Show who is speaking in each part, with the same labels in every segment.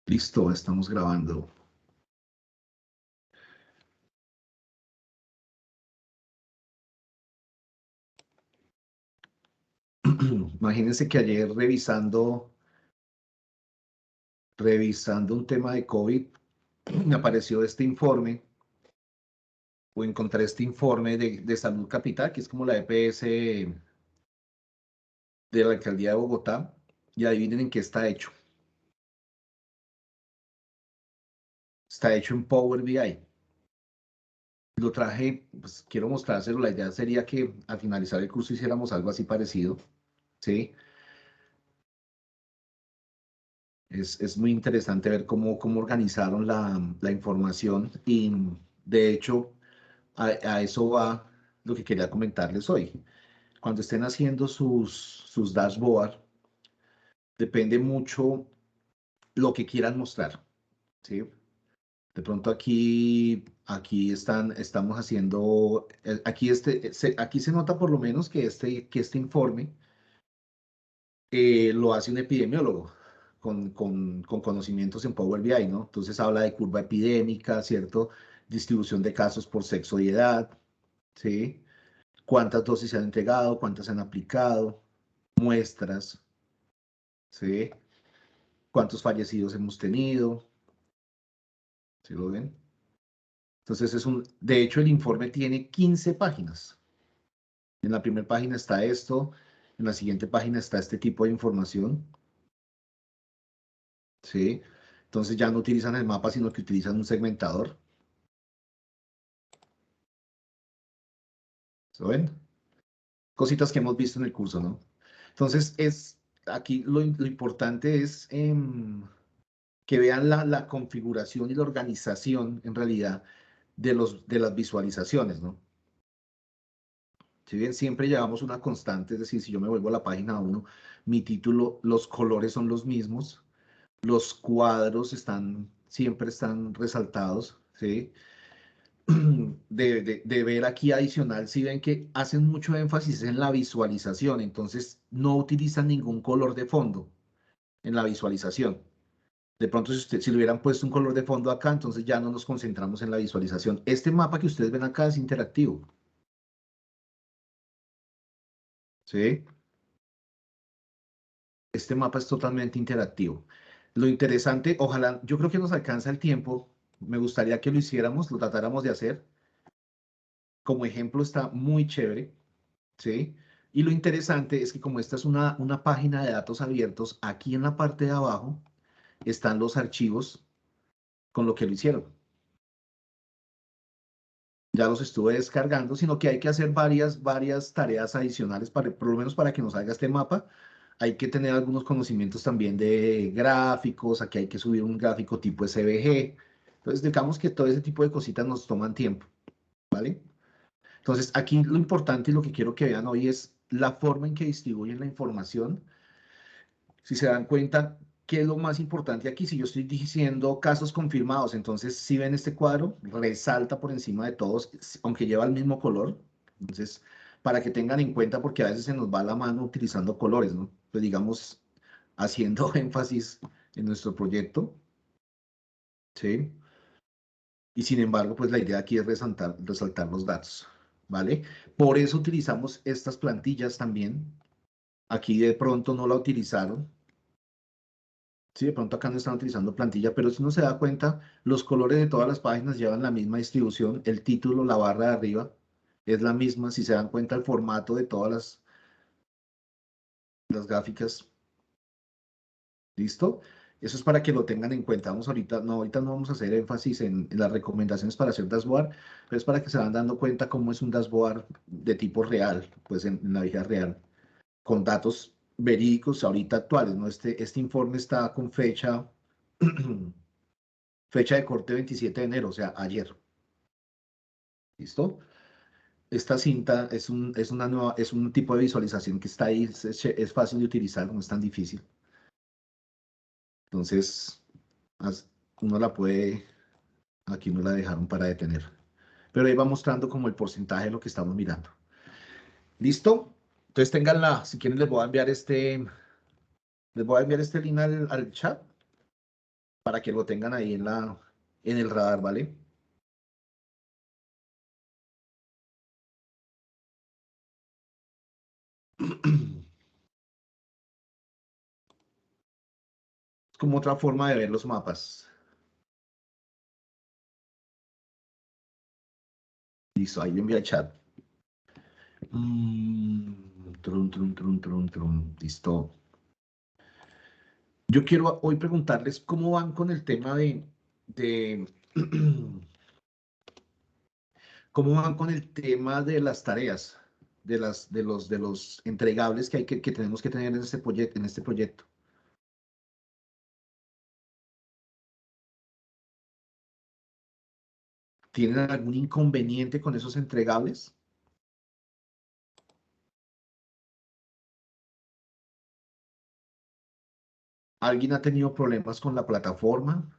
Speaker 1: Listo, estamos grabando. Imagínense que ayer revisando un tema de COVID, me apareció este informe, o encontré este informe de Salud Capital, que es como la EPS de la Alcaldía de Bogotá, y adivinen en qué está hecho. Está hecho en Power BI. Lo traje, pues quiero mostrárselo. La idea sería que al finalizar el curso hiciéramos algo así parecido, ¿sí? Es muy interesante ver cómo organizaron la información y de hecho a eso va lo que quería comentarles hoy. Cuando estén haciendo sus dashboard, depende mucho lo que quieran mostrar, ¿sí? De pronto aquí estamos haciendo, aquí se nota por lo menos que este informe lo hace un epidemiólogo con conocimientos en Power BI, ¿no? Entonces habla de curva epidémica, ¿cierto? Distribución de casos por sexo y edad, ¿sí? Cuántas dosis se han entregado, cuántas se han aplicado, muestras, ¿sí? Cuántos fallecidos hemos tenido, ¿sí lo ven? Entonces de hecho el informe tiene 15 páginas. En la primera página está esto, en la siguiente página está este tipo de información, ¿sí? Entonces ya no utilizan el mapa, sino que utilizan un segmentador, ¿lo ven? Cositas que hemos visto en el curso, ¿no? Entonces aquí lo importante es que vean la configuración y la organización en realidad de las visualizaciones, ¿no? Si bien siempre llevamos una constante, es decir, si yo me vuelvo a la página 1, mi título, los colores son los mismos, los cuadros siempre están resaltados, ¿sí? De ver aquí adicional, si ven que hacen mucho énfasis en la visualización, entonces no utilizan ningún color de fondo en la visualización. De pronto, si le hubieran puesto un color de fondo acá, entonces ya no nos concentramos en la visualización. Este mapa que ustedes ven acá es interactivo, ¿sí? Este mapa es totalmente interactivo. Lo interesante, ojalá, yo creo que nos alcanza el tiempo, me gustaría que lo hiciéramos, lo tratáramos de hacer. Como ejemplo está muy chévere, ¿sí? Y lo interesante es que como esta es una página de datos abiertos, aquí en la parte de abajo están los archivos con lo que lo hicieron. Ya los estuve descargando, sino que hay que hacer varias tareas adicionales, por lo menos para que nos salga este mapa. Hay que tener algunos conocimientos también de gráficos, aquí hay que subir un gráfico tipo SVG. Entonces, digamos que todo ese tipo de cositas nos toman tiempo, ¿vale? Entonces, aquí lo importante y lo que quiero que vean hoy es la forma en que distribuyen la información. Si se dan cuenta, ¿qué es lo más importante aquí? Si yo estoy diciendo casos confirmados, entonces si ven este cuadro, resalta por encima de todos, aunque lleva el mismo color. Entonces, para que tengan en cuenta, porque a veces se nos va la mano utilizando colores, ¿no? Pues digamos, haciendo énfasis en nuestro proyecto, ¿sí? Y sin embargo, pues la idea aquí es resaltar los datos, ¿vale? Por eso utilizamos estas plantillas también. Aquí de pronto no la utilizaron. Sí, de pronto acá no están utilizando plantilla, pero si uno se da cuenta, los colores de todas las páginas llevan la misma distribución. El título, la barra de arriba, es la misma. Si se dan cuenta, el formato de todas las gráficas. ¿Listo? Eso es para que lo tengan en cuenta. Ahorita no vamos a hacer énfasis en las recomendaciones para hacer dashboard, pero es para que se van dando cuenta cómo es un dashboard de tipo real, pues en la vida real, con datos verídicos ahorita actuales, ¿no? Este informe está con fecha de corte 27 de enero, o sea, ayer. ¿Listo? Esta cinta es un tipo de visualización que está ahí, es fácil de utilizar, no es tan difícil. Entonces, uno la puede, aquí no la dejaron para detener. Pero ahí va mostrando como el porcentaje de lo que estamos mirando. ¿Listo? Entonces ténganla, si quieren les voy a enviar este link al chat para que lo tengan ahí en el radar, ¿vale? Es como otra forma de ver los mapas. Listo, ahí le envía el chat. Trum, trum, trum, trum, trum. Listo. Yo quiero hoy preguntarles cómo van con el tema de cómo van con el tema de las tareas, de los entregables que que tenemos que tener en este proyecto. ¿Tienen algún inconveniente con esos entregables? ¿Alguien ha tenido problemas con la plataforma?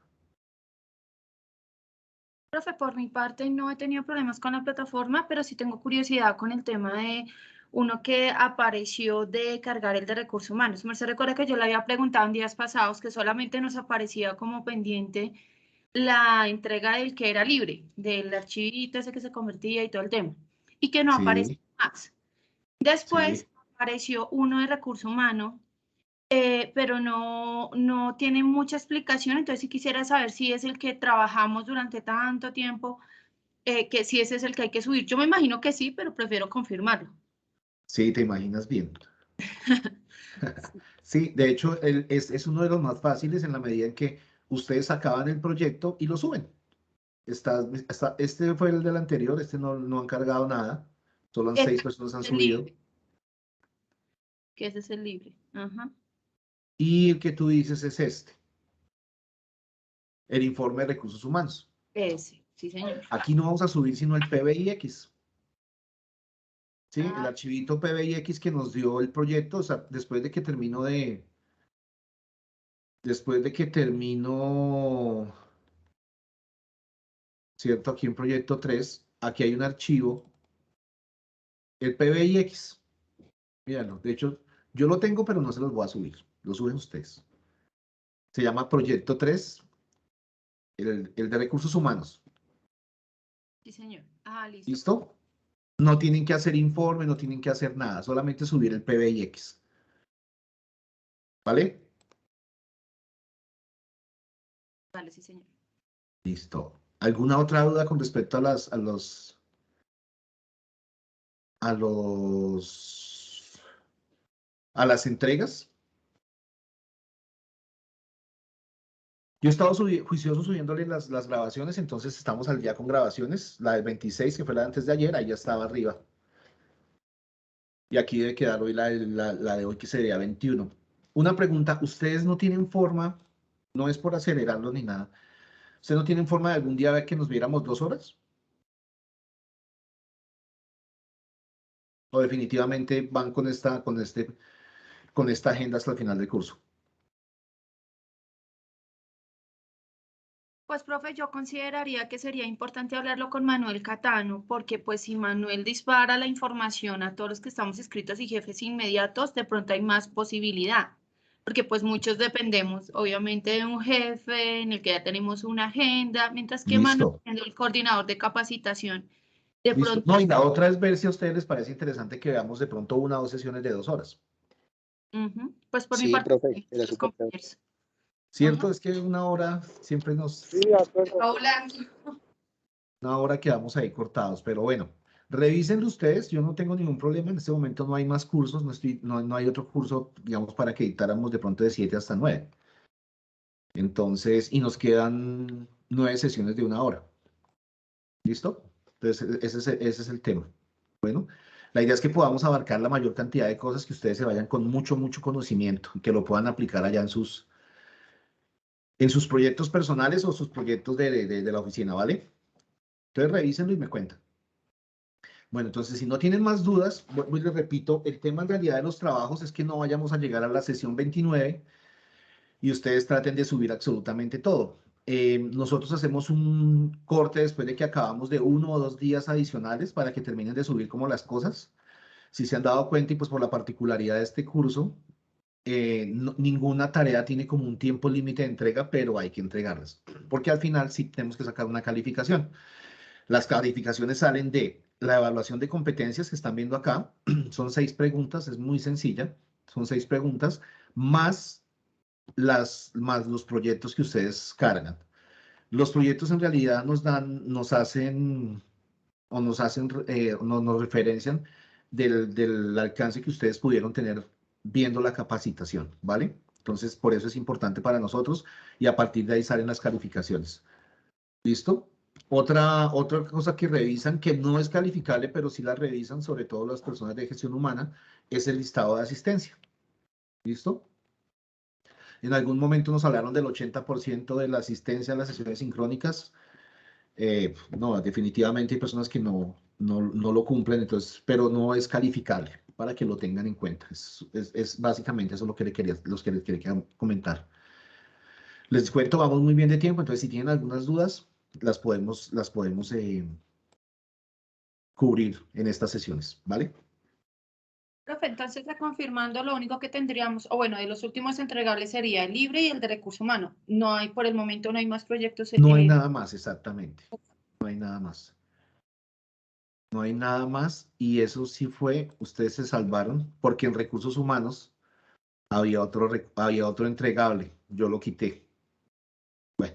Speaker 2: Profe, por mi parte no he tenido problemas con la plataforma, pero sí tengo curiosidad con el tema de uno que apareció de cargar el de recursos humanos. Se recuerda que yo le había preguntado en días pasados que solamente nos aparecía como pendiente la entrega del que era libre, del archivito ese que se convertía y todo el tema, y que no aparecía
Speaker 1: Sí,
Speaker 2: más. Después
Speaker 1: sí.
Speaker 2: apareció uno de recursos humanos, pero no tiene mucha explicación, entonces sí quisiera saber si es el que trabajamos durante tanto tiempo, que si ese es el que hay que subir. Yo me imagino que sí, pero prefiero confirmarlo.
Speaker 1: Sí, te imaginas bien. Sí, de hecho, es uno de los más fáciles en la medida en que ustedes acaban el proyecto y lo suben. Este fue el del anterior, este no han cargado nada, solo han 6 personas han
Speaker 2: Es el
Speaker 1: subido.
Speaker 2: libre, que ese es el libre. Ajá.
Speaker 1: Y el que tú dices es este, el informe de recursos humanos.
Speaker 2: Ese, sí, señor.
Speaker 1: Aquí no vamos a subir sino el PBIX, ¿sí? El
Speaker 2: Ah,
Speaker 1: archivito PBIX que nos dio el proyecto, o sea, después de que terminó, ¿cierto? Aquí en proyecto 3 aquí hay un archivo, el PBIX, míralo, de hecho, yo lo tengo, pero no se los voy a subir, lo suben ustedes. Se llama proyecto 3 el de recursos humanos.
Speaker 2: sí, señor. Ah, listo.
Speaker 1: ¿Listo? No tienen que hacer informe, no tienen que hacer nada, solamente subir el PBIX. ¿Vale?
Speaker 2: Vale, sí, señor.
Speaker 1: Listo. ¿Alguna otra duda con respecto a las entregas? Yo he estado juicioso subiéndole las grabaciones, entonces estamos al día con grabaciones. La del 26, que fue la de antes de ayer, ahí ya estaba arriba. Y aquí debe quedar hoy la de hoy, que sería 21. Una pregunta, ¿ustedes no tienen forma, no es por acelerarlo ni nada, ¿ustedes no tienen forma de algún día ver que nos viéramos 2 horas? ¿O definitivamente van con esta agenda hasta el final del curso?
Speaker 2: Pues, profe, yo consideraría que sería importante hablarlo con Manuel Catano, porque pues si Manuel dispara la información a todos los que estamos inscritos y jefes inmediatos, de pronto hay más posibilidad, porque pues muchos dependemos, obviamente, de un jefe en el que ya tenemos una agenda, mientras que Manuel,
Speaker 1: Listo,
Speaker 2: siendo el coordinador de capacitación, de
Speaker 1: listo.
Speaker 2: pronto,
Speaker 1: No, y la otra es ver si a ustedes les parece interesante que veamos de pronto 1 o 2 sesiones de 2 horas.
Speaker 2: pues por mi
Speaker 3: Sí,
Speaker 2: parte,
Speaker 3: profe, era
Speaker 2: los
Speaker 3: súper chévere.
Speaker 2: compañeros.
Speaker 1: ¿Cierto? Es que 1 hora siempre
Speaker 3: Sí, de acuerdo.
Speaker 2: Hola.
Speaker 1: una hora quedamos ahí cortados, pero bueno, revísenlo ustedes, yo no tengo ningún problema, en este momento no hay más cursos, no hay otro curso, digamos, para que editáramos de pronto de 7 hasta 9. Entonces, y nos quedan 9 sesiones de 1 hora. ¿Listo? Entonces, ese es el tema. Bueno, la idea es que podamos abarcar la mayor cantidad de cosas, que ustedes se vayan con mucho, mucho conocimiento y que lo puedan aplicar allá en sus proyectos personales o sus proyectos de la oficina, ¿vale? Entonces, revísenlo y me cuentan. Bueno, entonces, si no tienen más dudas, vuelvo y les repito, el tema en realidad de los trabajos es que no vayamos a llegar a la sesión 29 y ustedes traten de subir absolutamente todo. Nosotros hacemos un corte después de que acabamos de 1 o 2 días adicionales para que terminen de subir como las cosas. Si se han dado cuenta y pues por la particularidad de este curso, ninguna tarea tiene como un tiempo límite de entrega, pero hay que entregarlas, porque al final sí tenemos que sacar una calificación. Las calificaciones salen de la evaluación de competencias que están viendo acá. Son 6 preguntas, es muy sencilla. Son 6 preguntas, más los proyectos que ustedes cargan. Los proyectos en realidad nos hacen nos referencian del alcance que ustedes pudieron tener viendo la capacitación, ¿vale? Entonces, por eso es importante para nosotros y a partir de ahí salen las calificaciones. ¿Listo? Otra cosa que revisan, que no es calificable, pero sí la revisan, sobre todo las personas de gestión humana, es el listado de asistencia. ¿Listo? En algún momento nos hablaron del 80% de la asistencia a las sesiones sincrónicas. No, definitivamente hay personas que no lo cumplen, entonces, pero no es calificable, para que lo tengan en cuenta. Es básicamente eso lo que les quería comentar. Les cuento, vamos muy bien de tiempo, entonces si tienen algunas dudas, las podemos cubrir en estas sesiones, ¿vale?
Speaker 2: Profe, entonces, reconfirmando, lo único que tendríamos, o bueno, de los últimos entregables sería el libre y el de recurso humano. No hay, por el momento, no hay más proyectos.
Speaker 1: No hay nada más, exactamente. No hay nada más. No hay nada más y eso sí fue, ustedes se salvaron porque en recursos humanos había otro entregable, yo lo quité. Bueno,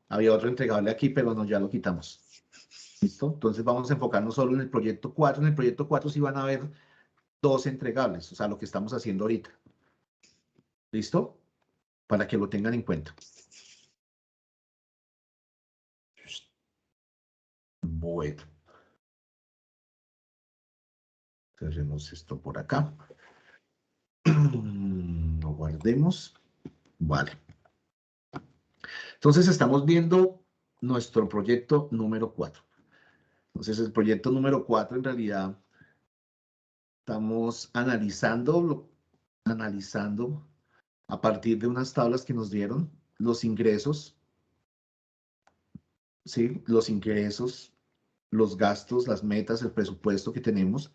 Speaker 1: había otro entregable aquí, pero no, ya lo quitamos. ¿Listo? Entonces vamos a enfocarnos solo en el proyecto 4. En el proyecto 4 sí van a haber 2 entregables, o sea, lo que estamos haciendo ahorita. ¿Listo? Para que lo tengan en cuenta. Bueno. Cerremos esto por acá. Lo guardemos. Vale. Entonces estamos viendo nuestro proyecto número 4. Entonces el proyecto número 4 en realidad estamos analizando a partir de unas tablas que nos dieron los ingresos, ¿sí? Los ingresos, los gastos, las metas, el presupuesto que tenemos.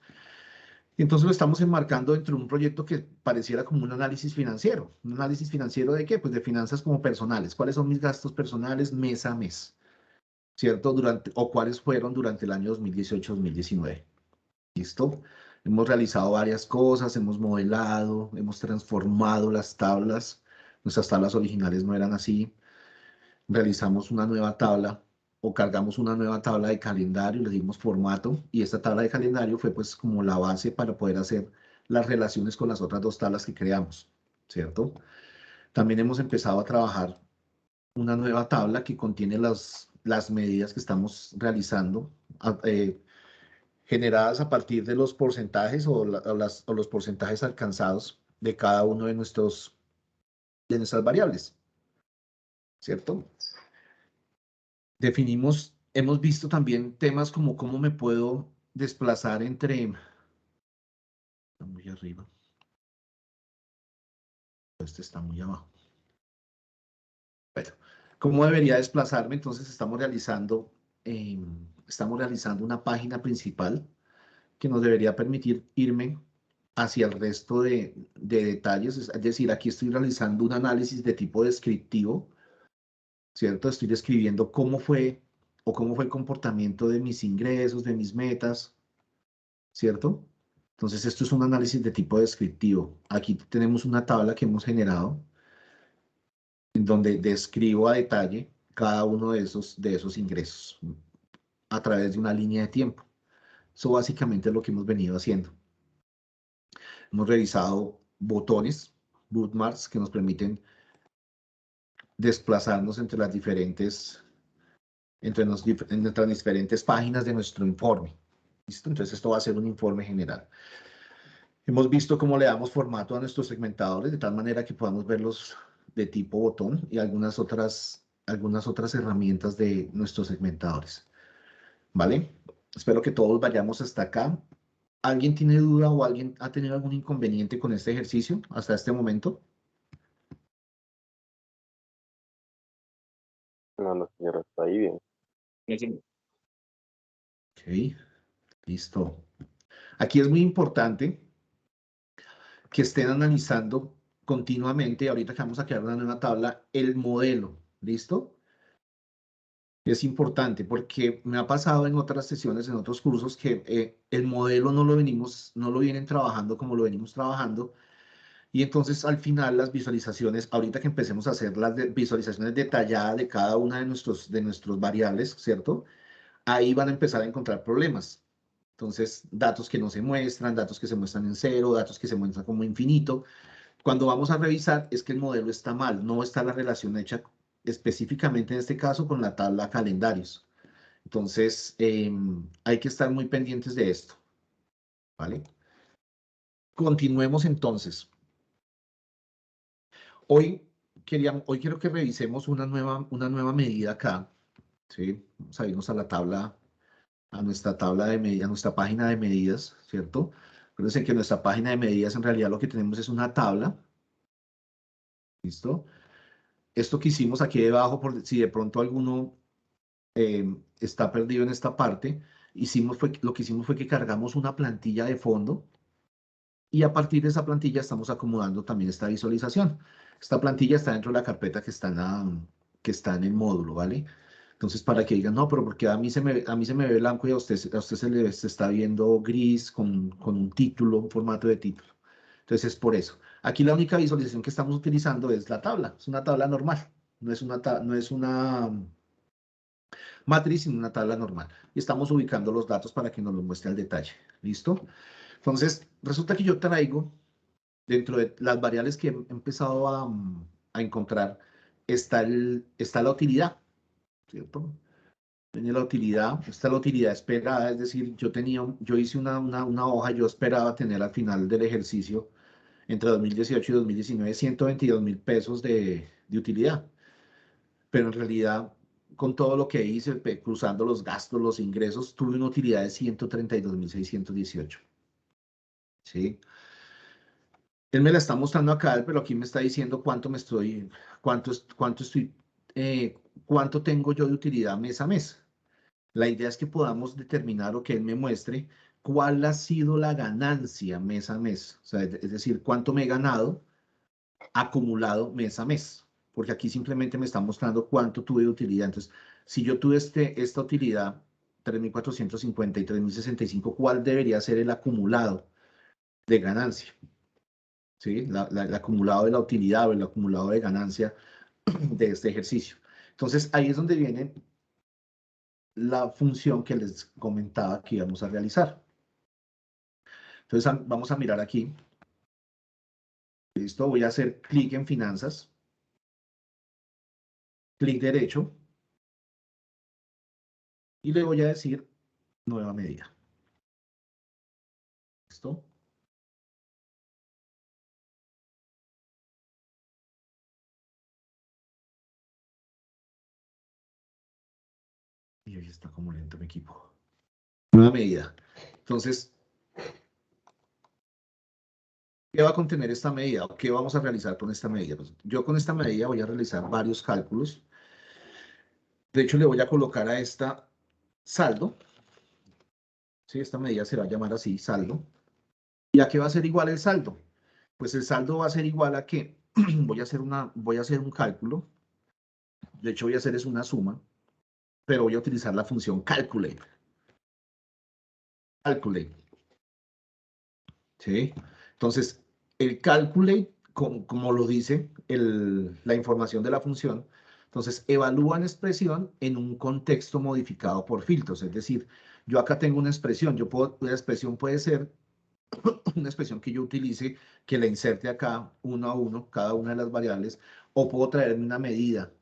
Speaker 1: Y entonces lo estamos enmarcando dentro de un proyecto que pareciera como un análisis financiero. ¿Un análisis financiero de qué? Pues de finanzas como personales. ¿Cuáles son mis gastos personales mes a mes? ¿Cierto? O cuáles fueron durante el año 2018-2019. ¿Listo? Hemos realizado varias cosas, hemos modelado, hemos transformado las tablas. Nuestras tablas originales no eran así. Realizamos una nueva tabla o cargamos una nueva tabla de calendario, le dimos formato y esta tabla de calendario fue pues como la base para poder hacer las relaciones con las otras 2 tablas que creamos, ¿cierto? También hemos empezado a trabajar una nueva tabla que contiene las medidas que estamos realizando, generadas a partir de los porcentajes o los porcentajes alcanzados de cada uno de nuestras variables, ¿cierto? Hemos visto también temas como cómo me puedo desplazar está muy arriba, este está muy abajo. Bueno, ¿cómo debería desplazarme? Entonces estamos realizando una página principal que nos debería permitir irme hacia el resto de detalles. Es decir, aquí estoy realizando un análisis de tipo descriptivo, ¿cierto? Estoy describiendo cómo fue el comportamiento de mis ingresos, de mis metas, ¿cierto? Entonces, esto es un análisis de tipo descriptivo. Aquí tenemos una tabla que hemos generado en donde describo a detalle cada uno de esos ingresos a través de una línea de tiempo. Eso básicamente es lo que hemos venido haciendo. Hemos revisado botones, bookmarks, que nos permiten desplazarnos entre las diferentes páginas de nuestro informe. ¿Listo? Entonces, esto va a ser un informe general. Hemos visto cómo le damos formato a nuestros segmentadores de tal manera que podamos verlos de tipo botón y algunas otras herramientas de nuestros segmentadores. ¿Vale? Espero que todos vayamos hasta acá. ¿Alguien tiene duda o alguien ha tenido algún inconveniente con este ejercicio hasta este momento?
Speaker 3: No, señora, está ahí bien.
Speaker 1: Ok, listo. Aquí es muy importante que estén analizando continuamente, ahorita que vamos a crear una nueva tabla, el modelo, ¿listo? Es importante porque me ha pasado en otras sesiones, en otros cursos, que el modelo no lo vienen trabajando como lo venimos trabajando. Y entonces al final las visualizaciones, ahorita que empecemos a hacer las visualizaciones detalladas de cada una de nuestros variables, ¿cierto? Ahí van a empezar a encontrar problemas. Entonces, datos que no se muestran, datos que se muestran en cero, datos que se muestran como infinito. Cuando vamos a revisar es que el modelo está mal, no está la relación hecha específicamente en este caso con la tabla calendarios. Entonces, hay que estar muy pendientes de esto, ¿vale? Continuemos entonces. Hoy quiero que revisemos una nueva medida acá, ¿sí? Vamos a irnos a la tabla, a nuestra tabla de medidas, a nuestra página de medidas, ¿cierto? Acuérdense que nuestra página de medidas en realidad lo que tenemos es una tabla, ¿listo? Esto que hicimos aquí debajo, por si de pronto alguno está perdido en esta parte, lo que hicimos fue que cargamos una plantilla de fondo y a partir de esa plantilla estamos acomodando también esta visualización. Esta plantilla está dentro de la carpeta que está en el módulo, ¿vale? Entonces, para que digan, no, pero porque a mí se me ve blanco y a usted se está viendo gris con un título, un formato de título. Entonces, es por eso. Aquí la única visualización que estamos utilizando es la tabla. Es una tabla normal. No es una matriz, sino una tabla normal. Y estamos ubicando los datos para que nos los muestre al detalle. ¿Listo? Entonces, resulta que yo traigo, dentro de las variables que he empezado a encontrar, está la utilidad, ¿cierto? Tiene la utilidad, esta es la utilidad esperada, es decir, yo hice una hoja, yo esperaba tener al final del ejercicio, entre 2018 y 2019, 122.000 pesos de utilidad. Pero en realidad, con todo lo que hice, cruzando los gastos, los ingresos, tuve una utilidad de 132.618. ¿Sí? Él me la está mostrando acá, pero aquí me está diciendo cuánto estoy, eh, cuánto tengo yo de utilidad mes a mes. La idea es que podamos determinar o que él me muestre cuál ha sido la ganancia mes a mes. O sea, es decir, cuánto me he ganado acumulado mes a mes. Porque aquí simplemente me está mostrando cuánto tuve de utilidad. Entonces, si yo tuve esta utilidad, 3.450 y 3.065, ¿cuál debería ser el acumulado de ganancia? ¿Sí? El acumulado de la utilidad o el acumulado de ganancia de este ejercicio. Entonces, ahí es donde viene la función que les comentaba que íbamos a realizar. Entonces, vamos a mirar aquí. Listo, voy a hacer clic en finanzas, clic derecho, y le voy a decir nueva medida. ¿Listo? Y hoy está como lento mi equipo. Nueva medida. Entonces, ¿qué va a contener esta medida? ¿O qué vamos a realizar con esta medida? Pues yo con esta medida voy a realizar varios cálculos. De hecho, le voy a colocar a esta saldo. ¿Sí? Esta medida se va a llamar así, saldo. ¿Y a qué va a ser igual el saldo? Pues el saldo va a ser igual a que voy a hacer un cálculo. De hecho, voy a hacer es una suma, pero voy a utilizar la función calculate. Calculate. ¿Sí? Entonces, el calculate, como lo dice la información de la función, entonces evalúa una expresión en un contexto modificado por filtros. Es decir, yo acá tengo una expresión, una expresión puede ser una expresión que yo utilice, que la inserte acá uno a uno, cada una de las variables, o puedo traerme una medida,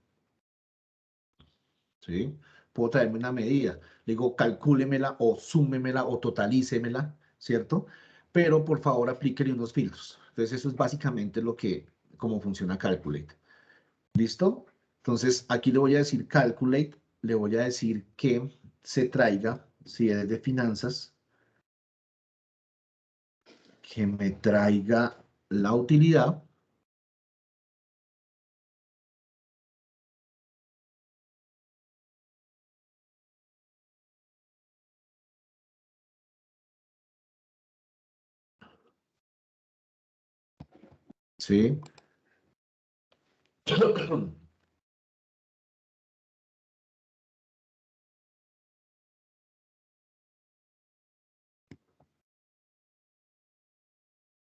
Speaker 1: ¿sí? Puedo traerme una medida, digo, calcúlemela o súmemela o totalícemela, ¿cierto? Pero por favor aplíquele unos filtros. Entonces eso es básicamente cómo funciona Calculate. ¿Listo? Entonces aquí le voy a decir Calculate, le voy a decir que se traiga, si es de finanzas, que me traiga la utilidad. ¿Sí?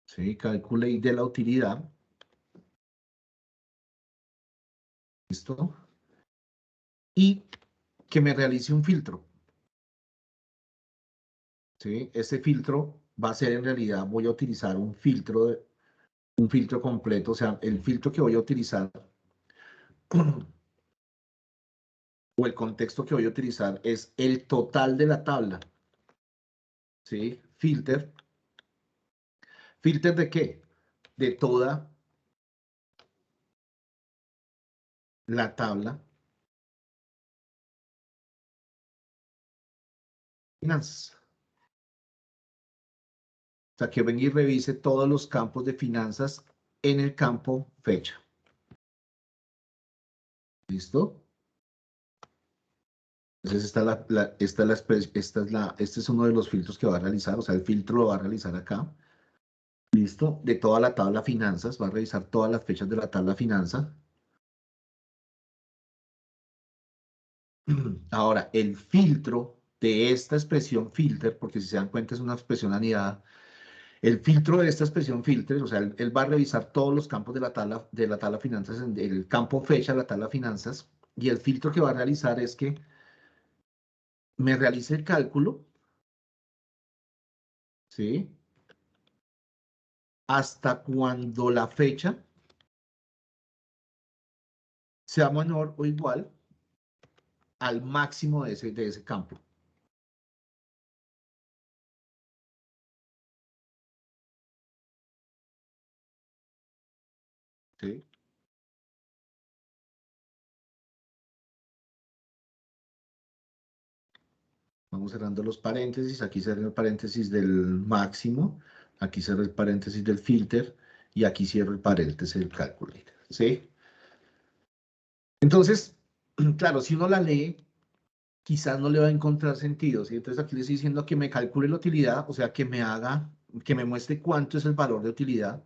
Speaker 1: ¿Sí? Calcule de la utilidad. ¿Listo? Y que me realice un filtro. ¿Sí? Este filtro va a ser en realidad, voy a utilizar un filtro completo, o sea, el filtro que voy a utilizar o el contexto que voy a utilizar es el total de la tabla. ¿Sí? Filter. ¿Filter de qué? De toda la tabla. Finanzas. O sea, que venga y revise todos los campos de finanzas en el campo fecha. ¿Listo? Entonces, este es uno de los filtros que va a realizar, o sea, el filtro lo va a realizar acá. ¿Listo? De toda la tabla finanzas, va a revisar todas las fechas de la tabla finanza. Ahora, el filtro de esta expresión filter, porque si se dan cuenta es una expresión anidada, el filtro de esta expresión filter, o sea, él va a revisar todos los campos de la tabla finanzas, en el campo fecha de la tabla finanzas, y el filtro que va a realizar es que me realice el cálculo, ¿sí? Hasta cuando la fecha sea menor o igual al máximo de ese campo. ¿Sí? Vamos cerrando los paréntesis. Aquí cerré el paréntesis del máximo. Aquí cerré el paréntesis del filter. Y aquí cierro el paréntesis del calculator. ¿Sí? Entonces, claro, si uno la lee, quizás no le va a encontrar sentido. ¿Sí? Entonces aquí le estoy diciendo que me calcule la utilidad, o sea, que me muestre cuánto es el valor de utilidad.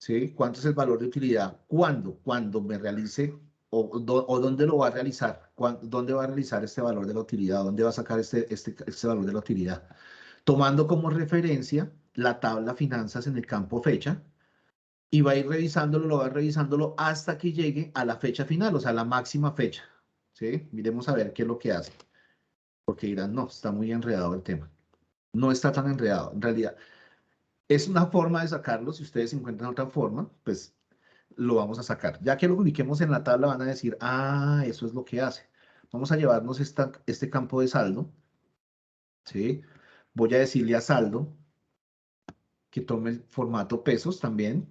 Speaker 1: ¿Sí? ¿Cuánto es el valor de utilidad? ¿Cuándo? Cuando me realice o dónde lo va a realizar. ¿Dónde va a realizar este valor de la utilidad? ¿Dónde va a sacar este valor de la utilidad? Tomando como referencia la tabla finanzas en el campo fecha y va a ir revisándolo, lo va a ir revisándolo hasta que llegue a la fecha final, o sea, la máxima fecha. ¿Sí? Miremos a ver qué es lo que hace. Porque dirán, no, está muy enredado el tema. No está tan enredado. En realidad, es una forma de sacarlo. Si ustedes encuentran otra forma, pues lo vamos a sacar. Ya que lo ubiquemos en la tabla, van a decir, ah, eso es lo que hace. Vamos a llevarnos este campo de saldo, ¿sí? Voy a decirle a saldo que tome el formato pesos también.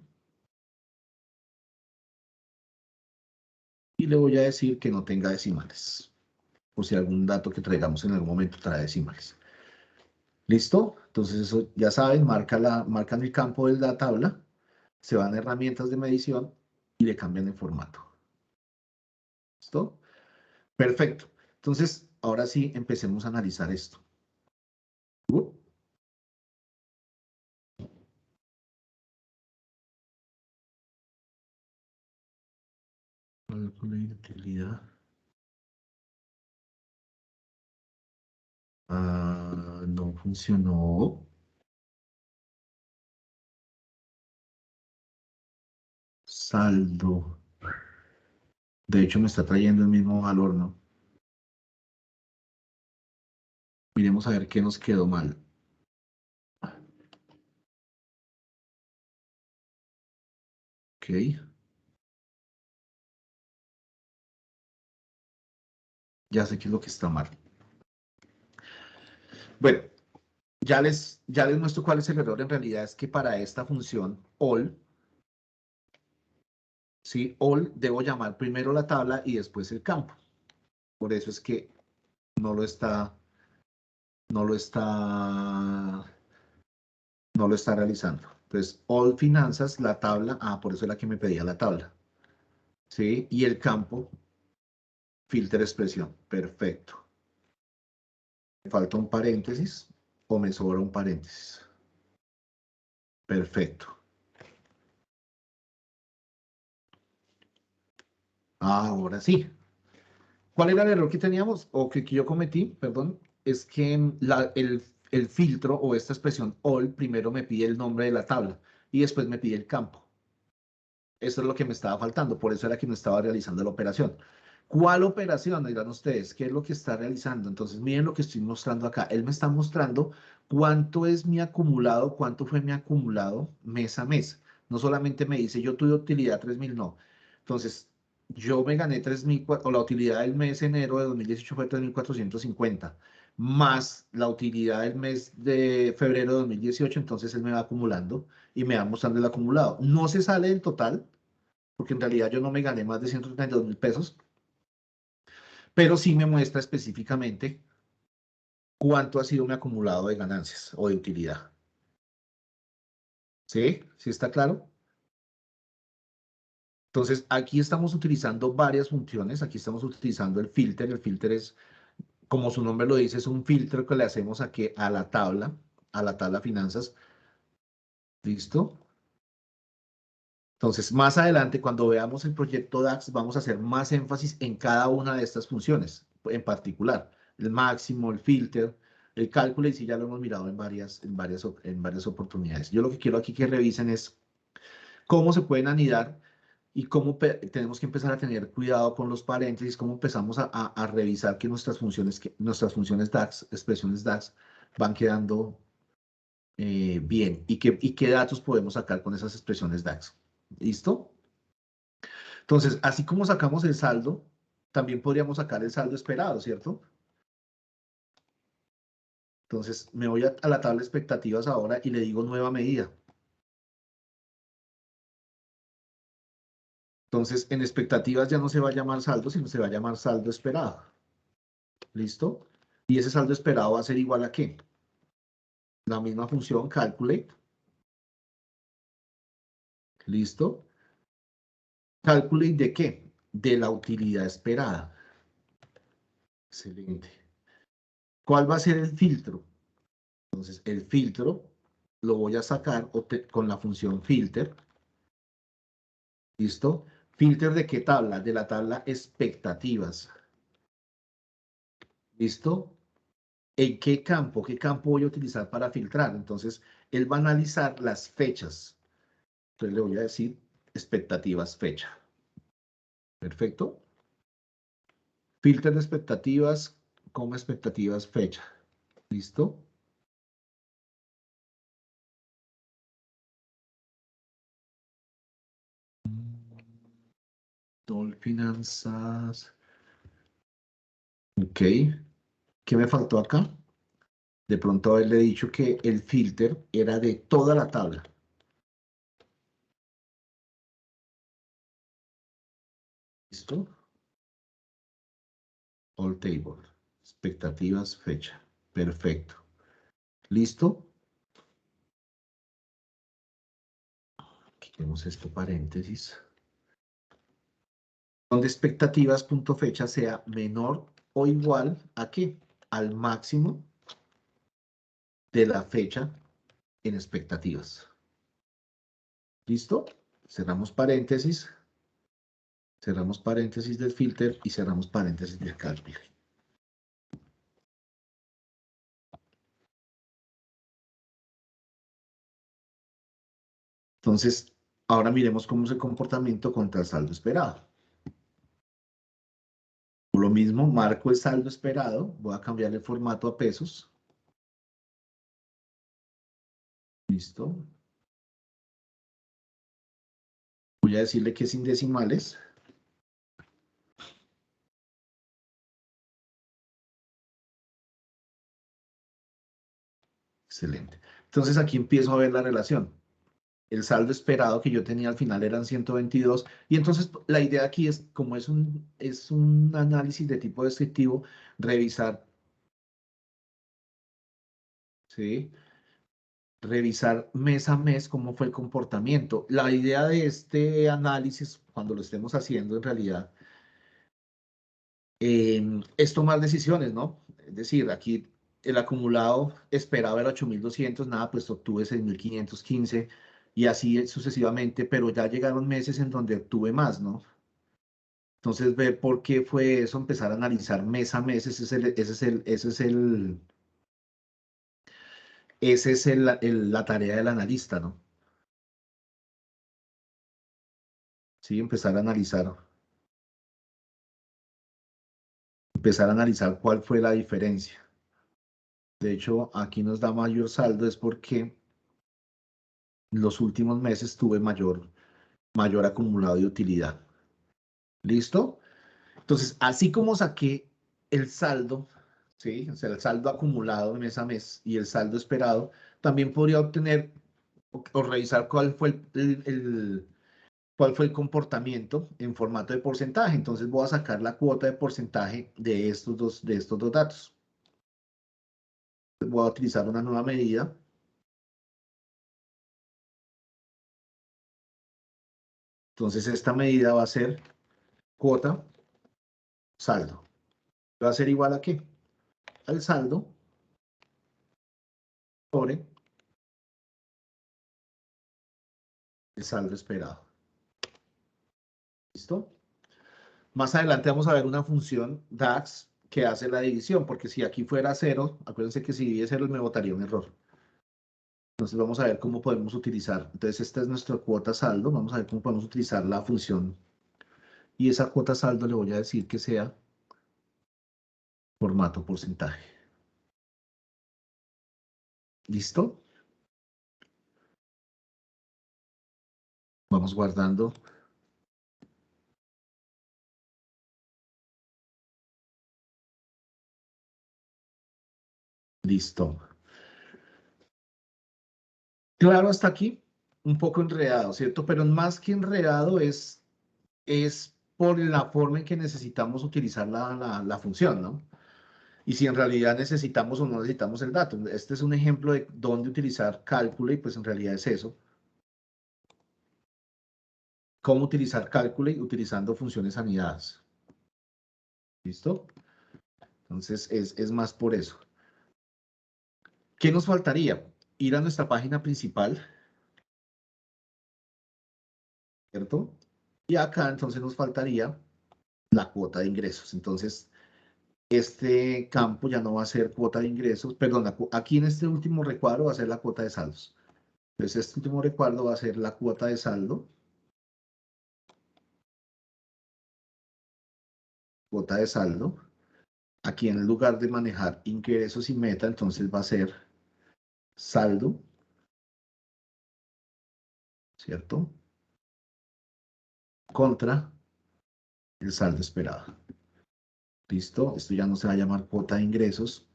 Speaker 1: Y le voy a decir que no tenga decimales, por si algún dato que traigamos en algún momento trae decimales. ¿Listo? Entonces eso ya saben, marcan el campo de la tabla, se van a herramientas de medición y le cambian el formato. ¿Listo? Perfecto. Entonces, ahora sí, empecemos a analizar esto. Cálculo de utilidad. Ah, no funcionó. Saldo. De hecho, me está trayendo el mismo valor, ¿no? Miremos a ver qué nos quedó mal. Ok. Ya sé qué es lo que está mal. Bueno, ya les muestro cuál es el error. En realidad es que para esta función all, ¿sí? All debo llamar primero la tabla y después el campo. Por eso es que no lo está, no lo está, no lo está realizando. Entonces, all finanzas, la tabla, por eso es la que me pedía la tabla. ¿Sí? Y el campo, filter expresión. Perfecto. ¿Me falta un paréntesis o me sobra un paréntesis? Perfecto. Ahora sí. ¿Cuál era el error que teníamos o que yo cometí? Perdón. Es que el filtro o esta expresión all primero me pide el nombre de la tabla y después me pide el campo. Eso es lo que me estaba faltando, por eso era que no estaba realizando la operación. ¿Cuál operación? Dirán ustedes, ¿qué es lo que está realizando? Entonces, miren lo que estoy mostrando acá. Él me está mostrando cuánto es mi acumulado, cuánto fue mi acumulado mes a mes. No solamente me dice, yo tuve utilidad 3.000, no. Entonces, yo me gané 3.000, o la utilidad del mes de enero de 2018 fue 3.450, más la utilidad del mes de febrero de 2018, entonces él me va acumulando y me va mostrando el acumulado. No se sale del total, porque en realidad yo no me gané más de 132.000 pesos, pero sí me muestra específicamente cuánto ha sido mi acumulado de ganancias o de utilidad. ¿Sí? ¿Sí está claro? Entonces, aquí estamos utilizando varias funciones. Aquí estamos utilizando el filter. El filter es, como su nombre lo dice, es un filtro que le hacemos aquí a la tabla finanzas. ¿Listo? Entonces, más adelante, cuando veamos el proyecto DAX, vamos a hacer más énfasis en cada una de estas funciones en particular. El máximo, el filter, el cálculo, y sí ya lo hemos mirado en varias oportunidades. Yo lo que quiero aquí que revisen es cómo se pueden anidar y cómo tenemos que empezar a tener cuidado con los paréntesis, cómo empezamos a revisar que nuestras funciones DAX, expresiones DAX, van quedando bien y qué datos podemos sacar con esas expresiones DAX. ¿Listo? Entonces, así como sacamos el saldo, también podríamos sacar el saldo esperado, ¿cierto? Entonces, me voy a la tabla de expectativas ahora y le digo nueva medida. Entonces, en expectativas ya no se va a llamar saldo, sino se va a llamar saldo esperado. ¿Listo? Y ese saldo esperado va a ser igual a ¿qué? La misma función, calculate. ¿Listo? Calculate ¿de qué? De la utilidad esperada. Excelente. ¿Cuál va a ser el filtro? Entonces, el filtro lo voy a sacar con la función filter. ¿Listo? ¿Filter de qué tabla? De la tabla expectativas. ¿Listo? ¿En qué campo? ¿Qué campo voy a utilizar para filtrar? Entonces, él va a analizar las fechas. Entonces, le voy a decir expectativas fecha. Perfecto. Filter de expectativas, como expectativas fecha. ¿Listo? Todo finanzas. Ok. ¿Qué me faltó acá? De pronto haberle dicho que el filter era de toda la tabla. ¿Listo? All table. Expectativas, fecha. Perfecto. ¿Listo? Quitemos esto paréntesis. Donde expectativas punto fecha sea menor o igual a ¿qué? Al máximo de la fecha en expectativas. ¿Listo? Cerramos paréntesis. Cerramos paréntesis del filter y cerramos paréntesis del cálculo. Entonces, ahora miremos cómo es el comportamiento contra el saldo esperado. Por lo mismo, marco el saldo esperado. Voy a cambiar el formato a pesos. ¿Listo? Voy a decirle que es sin decimales. Excelente. Entonces aquí empiezo a ver la relación. El saldo esperado que yo tenía al final eran 122. Y entonces la idea aquí es, como es un análisis de tipo descriptivo, revisar, ¿sí? Revisar mes a mes cómo fue el comportamiento. La idea de este análisis, cuando lo estemos haciendo en realidad, es tomar decisiones, ¿no? Es decir, aquí el acumulado esperado era 8.200, nada, pues obtuve 6.515 y así sucesivamente, pero ya llegaron meses en donde obtuve más, ¿no? Entonces, ver por qué fue eso, empezar a analizar mes a mes, la tarea del analista, ¿no? Sí, empezar a analizar cuál fue la diferencia. De hecho, aquí nos da mayor saldo es porque los últimos meses tuve mayor acumulado de utilidad. ¿Listo? Entonces, así como saqué el saldo, ¿sí? O sea, el saldo acumulado mes a mes y el saldo esperado, también podría obtener o revisar cuál fue cuál fue el comportamiento en formato de porcentaje. Entonces voy a sacar la cuota de porcentaje de estos dos datos. Voy a utilizar una nueva medida. Entonces esta medida va a ser cuota saldo. ¿Va a ser igual a qué? Al saldo sobre el saldo esperado. ¿Listo? Más adelante vamos a ver una función DAX que hace la división, porque si aquí fuera 0, acuérdense que si divide 0 me botaría un error. Entonces vamos a ver cómo podemos utilizar. Entonces esta es nuestra cuota saldo. Vamos a ver cómo podemos utilizar la función. Y esa cuota saldo le voy a decir que sea formato porcentaje. ¿Listo? Vamos guardando. Listo. Claro, hasta aquí. Un poco enredado, ¿cierto? Pero más que enredado es por la forma en que necesitamos utilizar la función, ¿no? Y si en realidad necesitamos o no necesitamos el dato. Este es un ejemplo de dónde utilizar cálculo y pues en realidad es eso. Cómo utilizar cálculo utilizando funciones anidadas. ¿Listo? Entonces es más por eso. ¿Qué nos faltaría? Ir a nuestra página principal, ¿cierto? Y acá entonces nos faltaría la cuota de ingresos. Entonces, este campo ya no va a ser cuota de ingresos, perdón, aquí en este último recuadro va a ser la cuota de saldos. Entonces, este último recuadro va a ser la cuota de saldo. Cuota de saldo. Aquí en lugar de manejar ingresos y meta, entonces va a ser saldo, ¿cierto? Contra el saldo esperado. ¿Listo? Esto ya no se va a llamar cuota de ingresos,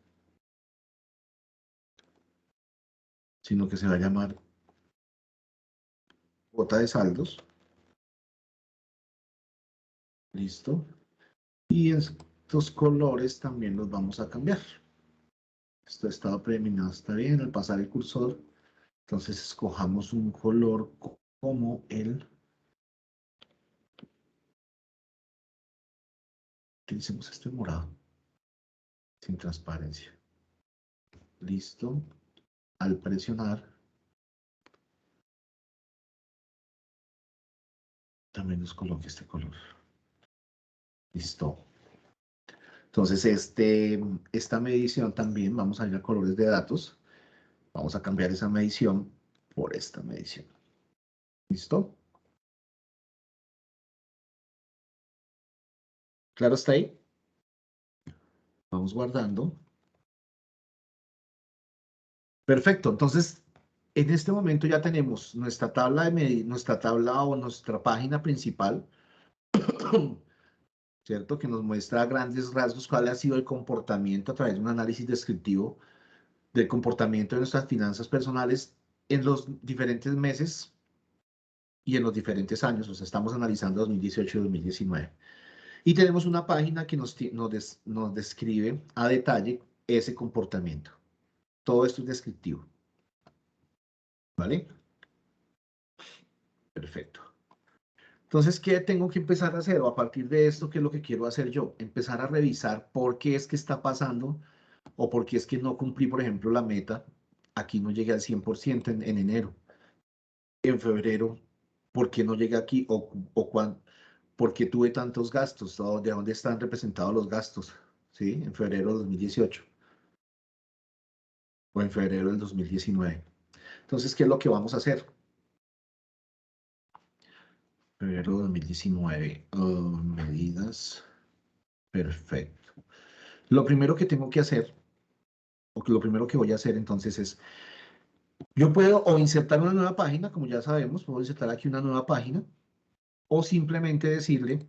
Speaker 1: sino que se va a llamar cuota de saldos. ¿Listo? Y estos colores también los vamos a cambiar. Esto estado predeterminado, está bien, al pasar el cursor. Entonces escojamos un color como utilicemos este morado, sin transparencia. Listo. Al presionar, también nos coloque este color. Listo. Entonces, esta medición también, vamos a ir a colores de datos. Vamos a cambiar esa medición por esta medición. ¿Listo? ¿Claro está ahí? Vamos guardando. Perfecto. Entonces, en este momento ya tenemos nuestra tabla nuestra tabla o nuestra página principal, ¿cierto? Que nos muestra a grandes rasgos cuál ha sido el comportamiento a través de un análisis descriptivo del comportamiento de nuestras finanzas personales en los diferentes meses y en los diferentes años. O sea, estamos analizando 2018 y 2019. Y tenemos una página que nos describe a detalle ese comportamiento. Todo esto es descriptivo. ¿Vale? Perfecto. Entonces, ¿qué tengo que empezar a hacer? O a partir de esto, ¿qué es lo que quiero hacer yo? Empezar a revisar por qué es que está pasando o por qué es que no cumplí, por ejemplo, la meta. Aquí no llegué al 100% en enero. En febrero, ¿por qué no llegué aquí? ¿Por qué tuve tantos gastos? ¿De dónde están representados los gastos? ¿Sí? En febrero de 2018 o en febrero del 2019. Entonces, ¿qué es lo que vamos a hacer? Febrero de 2019. Medidas. Perfecto. Lo primero que tengo que hacer, o que lo primero que voy a hacer entonces es, yo puedo o insertar una nueva página, como ya sabemos, puedo insertar aquí una nueva página, o simplemente decirle,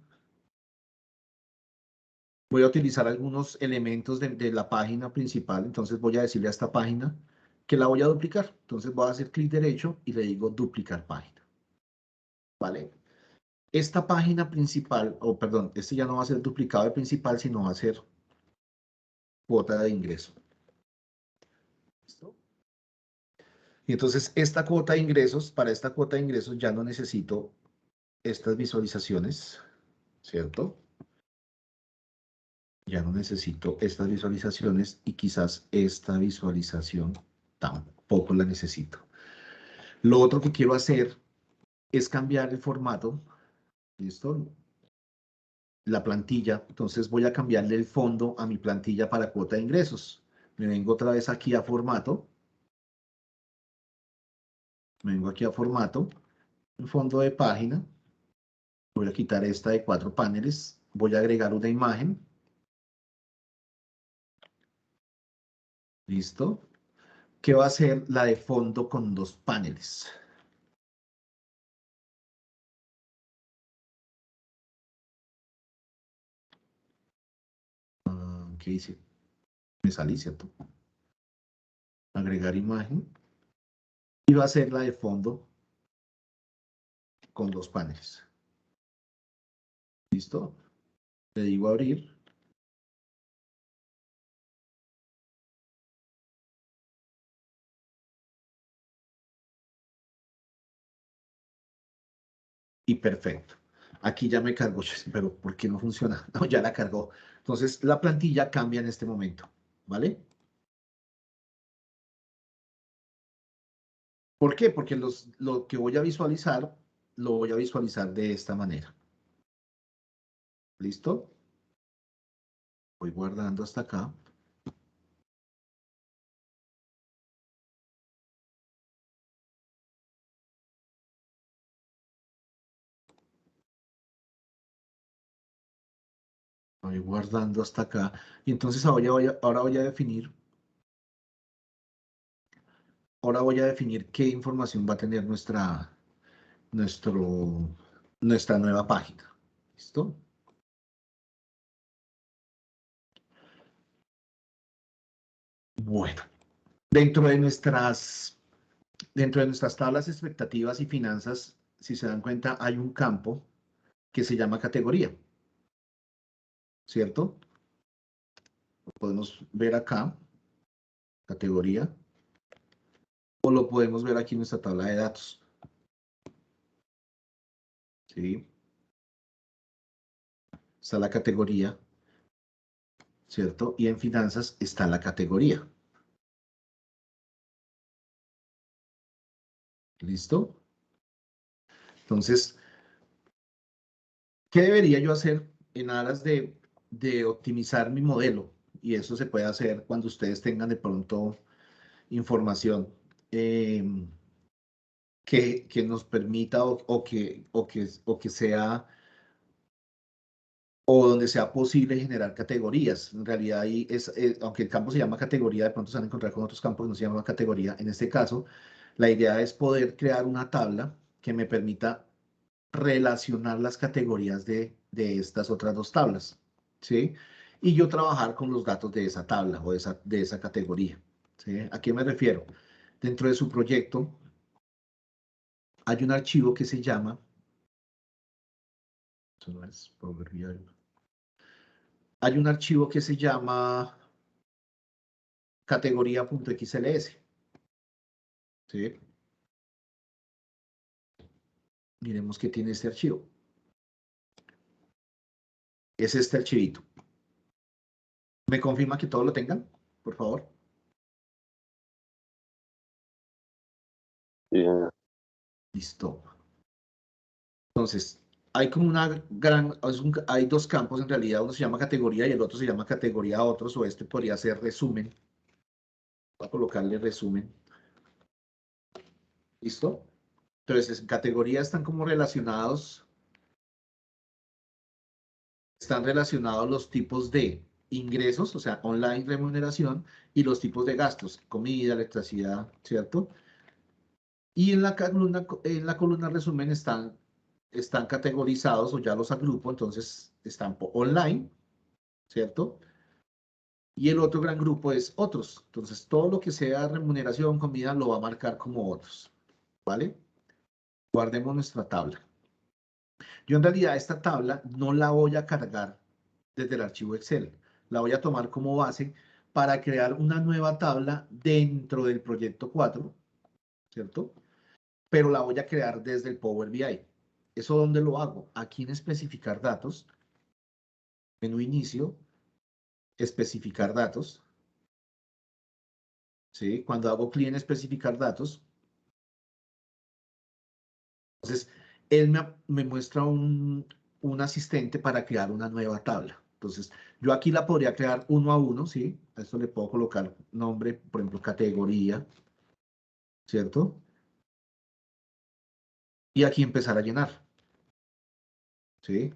Speaker 1: voy a utilizar algunos elementos de la página principal, entonces voy a decirle a esta página que la voy a duplicar. Entonces voy a hacer clic derecho y le digo duplicar página. ¿Vale? Esta página principal, o perdón, este ya no va a ser duplicado de principal, sino va a ser cuota de ingreso. ¿Listo? Y entonces esta cuota de ingresos, para esta cuota de ingresos ya no necesito estas visualizaciones, ¿cierto? Ya no necesito estas visualizaciones y quizás esta visualización tampoco la necesito. Lo otro que quiero hacer es cambiar el formato, ¿listo? La plantilla, entonces voy a cambiarle el fondo a mi plantilla para cuota de ingresos. Me vengo otra vez aquí a formato. Me vengo aquí a formato, fondo de página. Voy a quitar esta de 4 paneles. Voy a agregar una imagen. ¿Listo? Que va a ser la de fondo con 2 paneles. ¿Qué hice? Me salí, ¿cierto? Agregar imagen. Y va a ser la de fondo con 2 paneles. ¿Listo? Le digo abrir. Y perfecto. Aquí ya me cargó, pero ¿por qué no funciona? No, ya la cargó. Entonces, la plantilla cambia en este momento, ¿vale? ¿Por qué? Porque lo que voy a visualizar, lo voy a visualizar de esta manera. ¿Listo? Voy guardando hasta acá. Voy guardando hasta acá. Y entonces ahora voy a definir. Ahora voy a definir qué información va a tener nuestra nueva página. ¿Listo? Bueno, dentro de nuestras tablas expectativas y finanzas, si se dan cuenta, hay un campo que se llama categoría, ¿cierto? Lo podemos ver acá, categoría, o lo podemos ver aquí en nuestra tabla de datos. ¿Sí? Está la categoría, ¿cierto? Y en finanzas está la categoría. ¿Listo? Entonces, ¿qué debería yo hacer en aras de optimizar mi modelo? Y eso se puede hacer cuando ustedes tengan de pronto información que nos permita o que sea, o donde sea posible generar categorías. En realidad, ahí aunque el campo se llama categoría, de pronto se van a encontrar con otros campos que no se llaman categoría. En este caso, la idea es poder crear una tabla que me permita relacionar las categorías de estas otras 2 tablas, ¿sí? Y yo trabajar con los datos de esa tabla o de esa categoría, ¿sí? ¿A qué me refiero? Dentro de su proyecto hay un archivo que se llama, eso no es Power BI, hay un archivo que se llama categoría.xls, ¿sí? Miremos qué tiene este archivo. Es este archivito. ¿Me confirma que todos lo tengan, por favor?
Speaker 3: Sí,
Speaker 1: Listo. Entonces, hay como una gran, hay dos campos en realidad, uno se llama categoría y el otro se llama categoría otros, o este podría ser resumen. Voy a colocarle resumen. ¿Listo? Entonces, en categoría están relacionados los tipos de ingresos, o sea, online remuneración, y los tipos de gastos, comida, electricidad, ¿cierto? Y en la columna resumen están categorizados o ya los agrupo, entonces están online, ¿cierto? Y el otro gran grupo es otros. Entonces, todo lo que sea remuneración, comida, lo va a marcar como otros, ¿vale? Guardemos nuestra tabla. Yo en realidad esta tabla no la voy a cargar desde el archivo Excel. La voy a tomar como base para crear una nueva tabla dentro del proyecto 4, ¿cierto? Pero la voy a crear desde el Power BI. ¿Eso dónde lo hago? Aquí en especificar datos, menú inicio, especificar datos, ¿sí? Cuando hago clic en especificar datos, entonces él me muestra un asistente para crear una nueva tabla. Entonces, yo aquí la podría crear uno a uno, ¿sí? A esto le puedo colocar nombre, por ejemplo, categoría, ¿cierto? Y aquí empezar a llenar, ¿sí?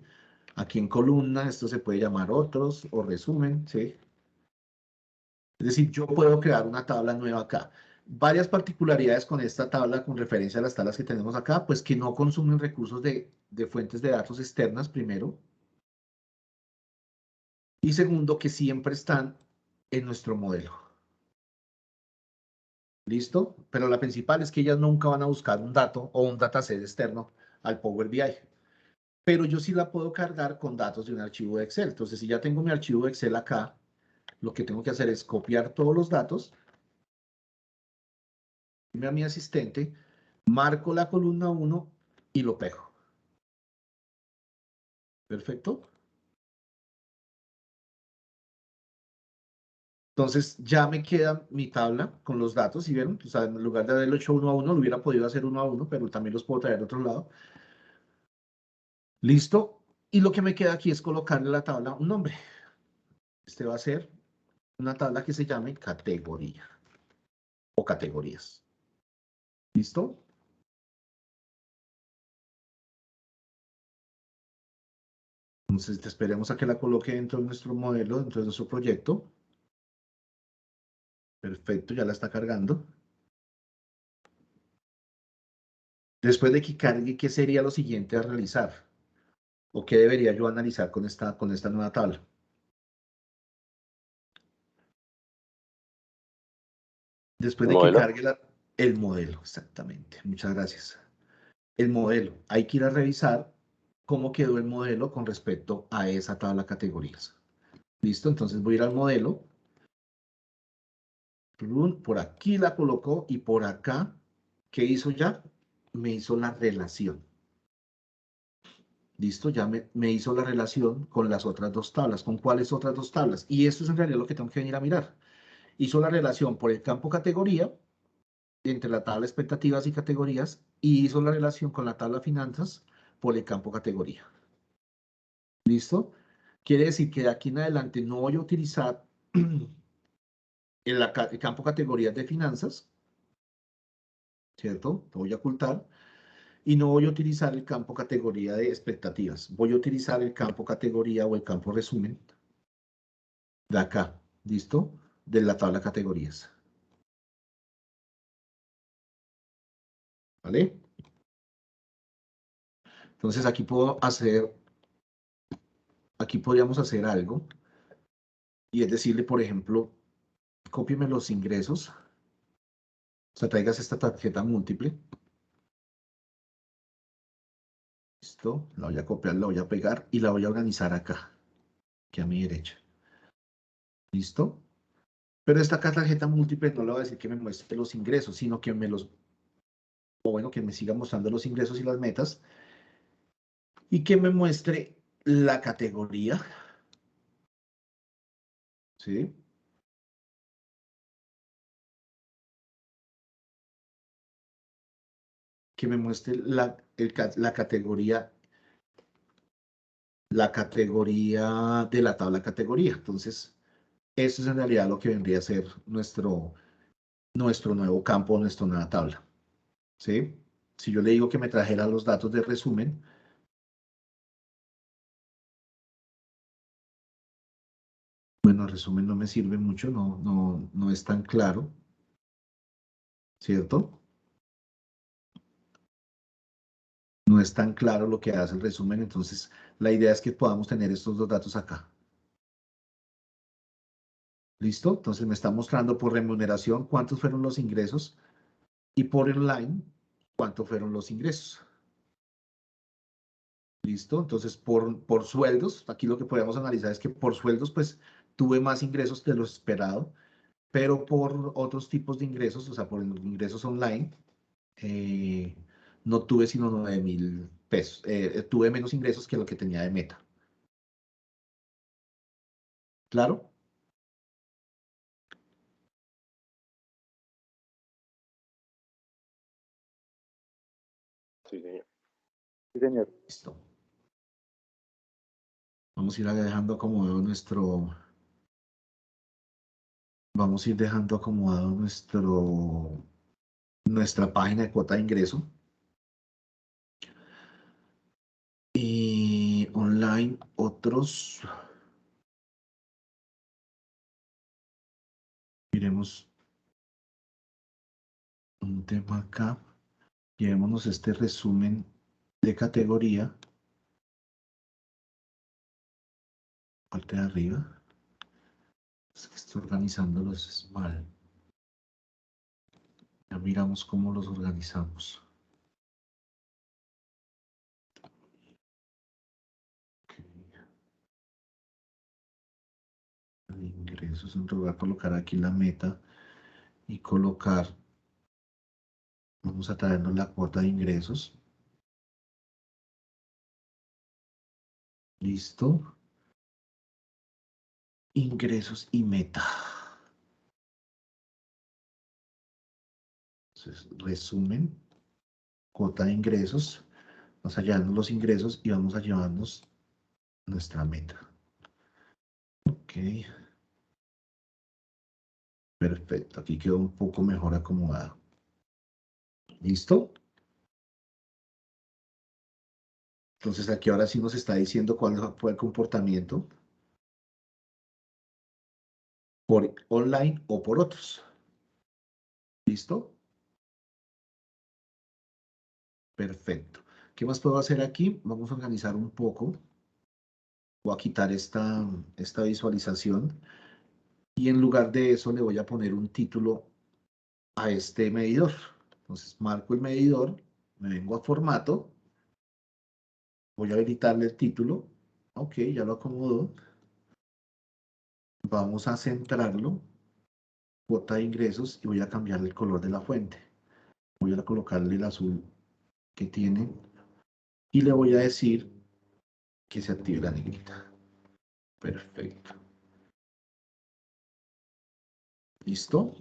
Speaker 1: Aquí en columna, esto se puede llamar otros o resumen, ¿sí? Es decir, yo puedo crear una tabla nueva acá. Varias particularidades con esta tabla con referencia a las tablas que tenemos acá, pues que no consumen recursos de fuentes de datos externas, primero. Y segundo, que siempre están en nuestro modelo. ¿Listo? Pero la principal es que ellas nunca van a buscar un dato o un dataset externo al Power BI. Pero yo sí la puedo cargar con datos de un archivo de Excel. Entonces, si ya tengo mi archivo de Excel acá, lo que tengo que hacer es copiar todos los datos, irme a mi asistente, marco la columna 1 y lo pego. ¿Perfecto? Entonces ya me queda mi tabla con los datos, ¿sí vieron? O sea, en lugar de haberlo hecho uno a uno, lo hubiera podido hacer uno a uno, pero también los puedo traer de otro lado. ¿Listo? Y lo que me queda aquí es colocarle a la tabla un nombre. Este va a ser una tabla que se llame categoría o categorías. ¿Listo? Entonces esperemos a que la coloque dentro de nuestro modelo, dentro de nuestro proyecto. Perfecto, ya la está cargando. Después de que cargue, ¿qué sería lo siguiente a realizar? ¿O qué debería yo analizar con esta nueva tabla? Después
Speaker 3: ¿El
Speaker 1: de que
Speaker 3: modelo?
Speaker 1: cargue el modelo, exactamente. Muchas gracias. El modelo. Hay que ir a revisar cómo quedó el modelo con respecto a esa tabla de categorías. ¿Listo? Entonces voy a ir al modelo. Por aquí la colocó y por acá, ¿qué hizo ya? Me hizo la relación. ¿Listo? Ya me hizo la relación con las otras dos tablas. ¿Con cuáles otras dos tablas? Y esto es en realidad lo que tengo que venir a mirar. Hizo la relación por el campo categoría, entre la tabla expectativas y categorías, y hizo la relación con la tabla finanzas por el campo categoría. ¿Listo? Quiere decir que de aquí en adelante no voy a utilizar el campo categorías de finanzas, ¿cierto? Lo voy a ocultar. Y no voy a utilizar el campo categoría de expectativas. Voy a utilizar el campo categoría o el campo resumen de acá, ¿listo? De la tabla categorías. ¿Vale? Entonces aquí podríamos hacer algo y es decirle, por ejemplo, cópieme los ingresos, o sea, traigas esta tarjeta múltiple. ¿Listo? La voy a copiar, la voy a pegar y la voy a organizar acá, aquí a mi derecha. ¿Listo? Pero esta tarjeta múltiple no le voy a decir que me muestre los ingresos, sino que que me siga mostrando los ingresos y las metas y que me muestre la categoría, ¿sí? Que me muestre la categoría la categoría de la tabla categoría. Entonces, eso es en realidad lo que vendría a ser nuestro nuevo campo, nuestra nueva tabla. ¿Sí? Si yo le digo que me trajera los datos de resumen, bueno, resumen no me sirve mucho, no es tan claro, ¿cierto? No es tan claro lo que hace el resumen, entonces la idea es que podamos tener estos dos datos acá. ¿Listo? Entonces me está mostrando por remuneración cuántos fueron los ingresos y por online cuántos fueron los ingresos. ¿Listo? Entonces por sueldos, aquí lo que podemos analizar es que por sueldos pues tuve más ingresos de lo esperado, pero por otros tipos de ingresos, o sea, por los ingresos online, eh, no tuve sino 9.000 pesos. Tuve menos ingresos que lo que tenía de meta. ¿Claro?
Speaker 3: Sí, señor.
Speaker 4: Sí, señor.
Speaker 1: Listo. Vamos a ir dejando acomodado vamos a ir dejando acomodado nuestra página de cuota de ingreso. Y online otros. Miremos un tema acá. Llevémonos este resumen de categoría. Parte de arriba. Es que estoy organizándolos mal. Ya miramos cómo los organizamos. Okay. Ingresos, entonces voy a colocar aquí la meta y colocar, vamos a traernos la cuota de ingresos. Listo. Ingresos y meta. Entonces, resumen, cuota de ingresos. Vamos a llevarnos los ingresos y vamos a llevarnos nuestra meta. Ok. Perfecto. Aquí quedó un poco mejor acomodado. ¿Listo? Entonces aquí ahora sí nos está diciendo cuál fue el comportamiento por online o por otros. ¿Listo? Perfecto. ¿Qué más puedo hacer aquí? Vamos a organizar un poco. Voy a quitar esta visualización y en lugar de eso le voy a poner un título a este medidor. Entonces marco el medidor, me vengo a formato, voy a habilitarle el título. Ok, ya lo acomodo. Vamos a centrarlo, cuota de ingresos y voy a cambiarle el color de la fuente. Voy a colocarle el azul que tiene y le voy a decir que se active la negrita. Perfecto. ¿Listo?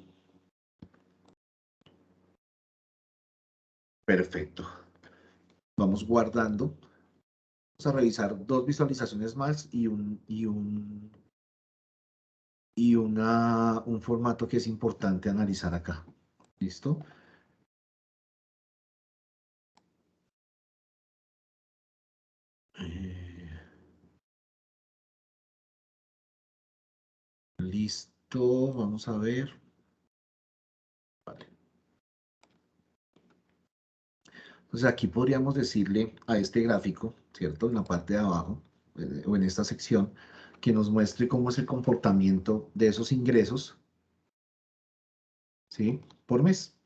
Speaker 1: Perfecto. Vamos guardando. Vamos a revisar dos visualizaciones más un formato que es importante analizar acá. ¿Listo? Listo, vamos a ver. Vale. Entonces aquí podríamos decirle a este gráfico, ¿cierto? En la parte de abajo, o en esta sección, que nos muestre cómo es el comportamiento de esos ingresos, ¿sí? Por mes.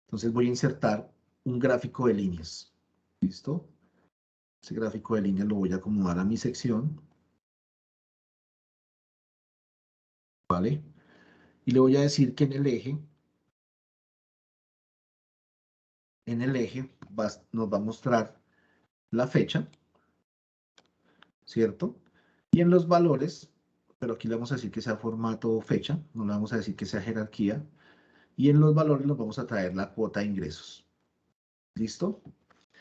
Speaker 1: Entonces voy a insertar un gráfico de líneas. ¿Listo? Ese gráfico de líneas lo voy a acomodar a mi sección. ¿Vale? Y le voy a decir que en el eje nos va a mostrar la fecha, ¿cierto? Y en los valores, pero aquí le vamos a decir que sea formato fecha, no le vamos a decir que sea jerarquía. Y en los valores nos vamos a traer la cuota de ingresos. ¿Listo?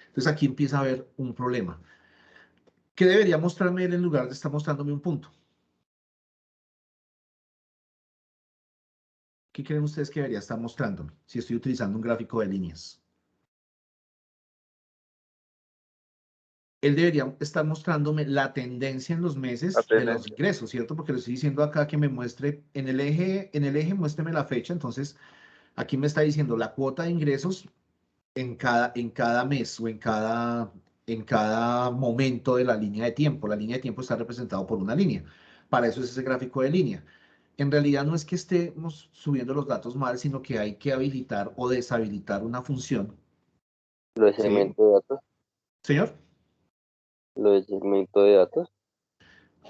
Speaker 1: Entonces aquí empieza a haber un problema. ¿Qué debería mostrarme él en lugar de estar mostrándome un punto? ¿Qué creen ustedes que debería estar mostrándome si estoy utilizando un gráfico de líneas? Él debería estar mostrándome la tendencia en los meses de los ingresos, ¿cierto? Porque le estoy diciendo acá que me muestre en el eje muéstreme la fecha. Entonces, aquí me está diciendo la cuota de ingresos en cada mes o en cada momento de la línea de tiempo. La línea de tiempo está representada por una línea. Para eso es ese gráfico de línea. En realidad no es que estemos subiendo los datos mal, sino que hay que habilitar o deshabilitar una función.
Speaker 3: Lo de
Speaker 1: ¿Sí?
Speaker 3: segmento de datos.
Speaker 1: Señor.
Speaker 3: Lo de segmento de datos.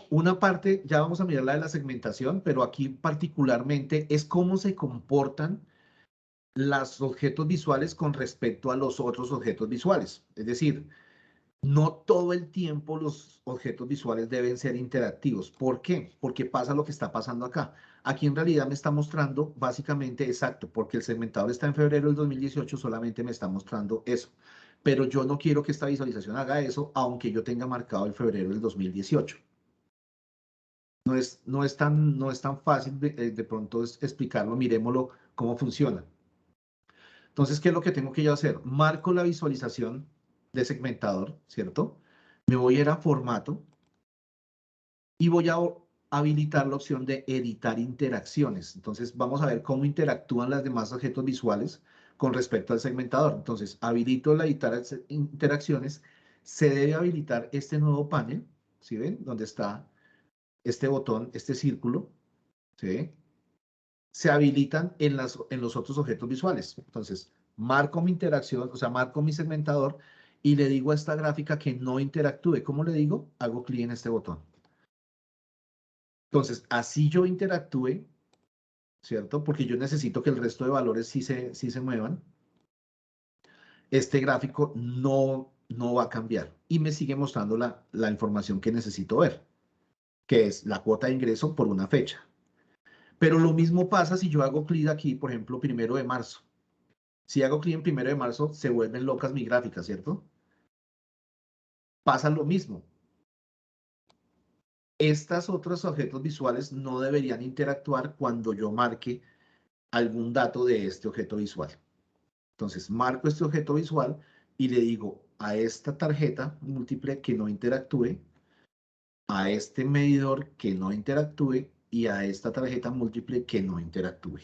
Speaker 1: Una parte, ya vamos a mirar la de la segmentación, pero aquí particularmente es cómo se comportan los objetos visuales con respecto a los otros objetos visuales. Es decir, no todo el tiempo los objetos visuales deben ser interactivos. ¿Por qué? Porque pasa lo que está pasando acá. Aquí en realidad me está mostrando básicamente exacto, porque el segmentador está en febrero del 2018, solamente me está mostrando eso. Pero yo no quiero que esta visualización haga eso, aunque yo tenga marcado el febrero del 2018. No es tan fácil de pronto explicarlo, miremoslo cómo funciona. Entonces, ¿qué es lo que tengo que yo hacer? Marco la visualización de segmentador, ¿cierto? Me voy a ir a formato y voy a habilitar la opción de editar interacciones. Entonces, vamos a ver cómo interactúan los demás objetos visuales con respecto al segmentador. Entonces, habilito la editar interacciones. Se debe habilitar este nuevo panel, ¿sí ven? Donde está este botón, este círculo, ¿sí? Se habilitan en los otros objetos visuales. Entonces, marco mi interacción, o sea, marco mi segmentador y le digo a esta gráfica que no interactúe. ¿Cómo le digo? Hago clic en este botón. Entonces, así yo interactúe, ¿cierto? Porque yo necesito que el resto de valores sí se muevan. Este gráfico no va a cambiar y me sigue mostrando la información que necesito ver, que es la cuota de ingreso por una fecha. Pero lo mismo pasa si yo hago clic aquí, por ejemplo, 1 de marzo. Si hago clic en 1 de marzo, se vuelven locas mi gráfica, ¿cierto? Pasa lo mismo. Estos otros objetos visuales no deberían interactuar cuando yo marque algún dato de este objeto visual. Entonces, marco este objeto visual y le digo a esta tarjeta múltiple que no interactúe, a este medidor que no interactúe y a esta tarjeta múltiple que no interactúe.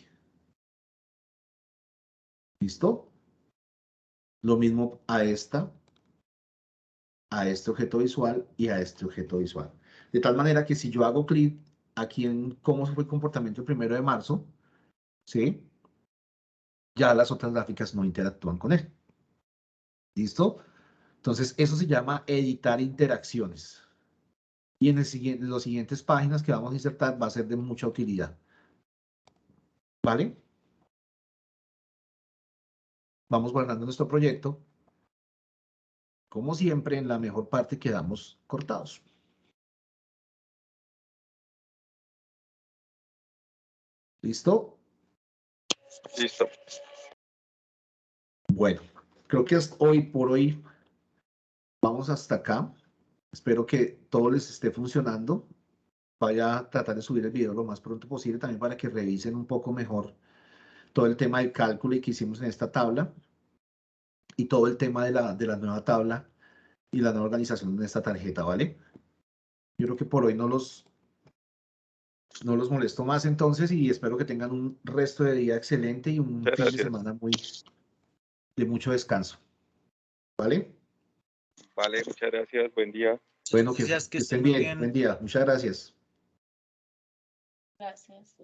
Speaker 1: ¿Listo? Lo mismo a este objeto visual y a este objeto visual. De tal manera que si yo hago clic aquí en cómo fue el comportamiento el 1 de marzo, ¿sí? Ya las otras gráficas no interactúan con él. ¿Listo? Entonces, eso se llama editar interacciones. Y en las siguientes páginas que vamos a insertar va a ser de mucha utilidad. ¿Vale? Vamos guardando nuestro proyecto. Como siempre, en la mejor parte quedamos cortados. ¿Listo?
Speaker 3: Listo.
Speaker 1: Bueno, creo que hoy por hoy vamos hasta acá. Espero que todo les esté funcionando. Vaya a tratar de subir el video lo más pronto posible también para que revisen un poco mejor todo el tema del cálculo que hicimos en esta tabla y todo el tema de la nueva tabla y la nueva organización de esta tarjeta, ¿vale? Yo creo que por hoy no los molesto más entonces y espero que tengan un resto de día excelente y un fin de semana de mucho descanso, ¿vale?
Speaker 3: Vale, muchas gracias. Buen día.
Speaker 1: Bueno, que
Speaker 4: Gracias, que
Speaker 1: estén
Speaker 4: estén muy
Speaker 1: bien.
Speaker 4: bien.
Speaker 1: Buen día. Muchas gracias.
Speaker 2: Gracias.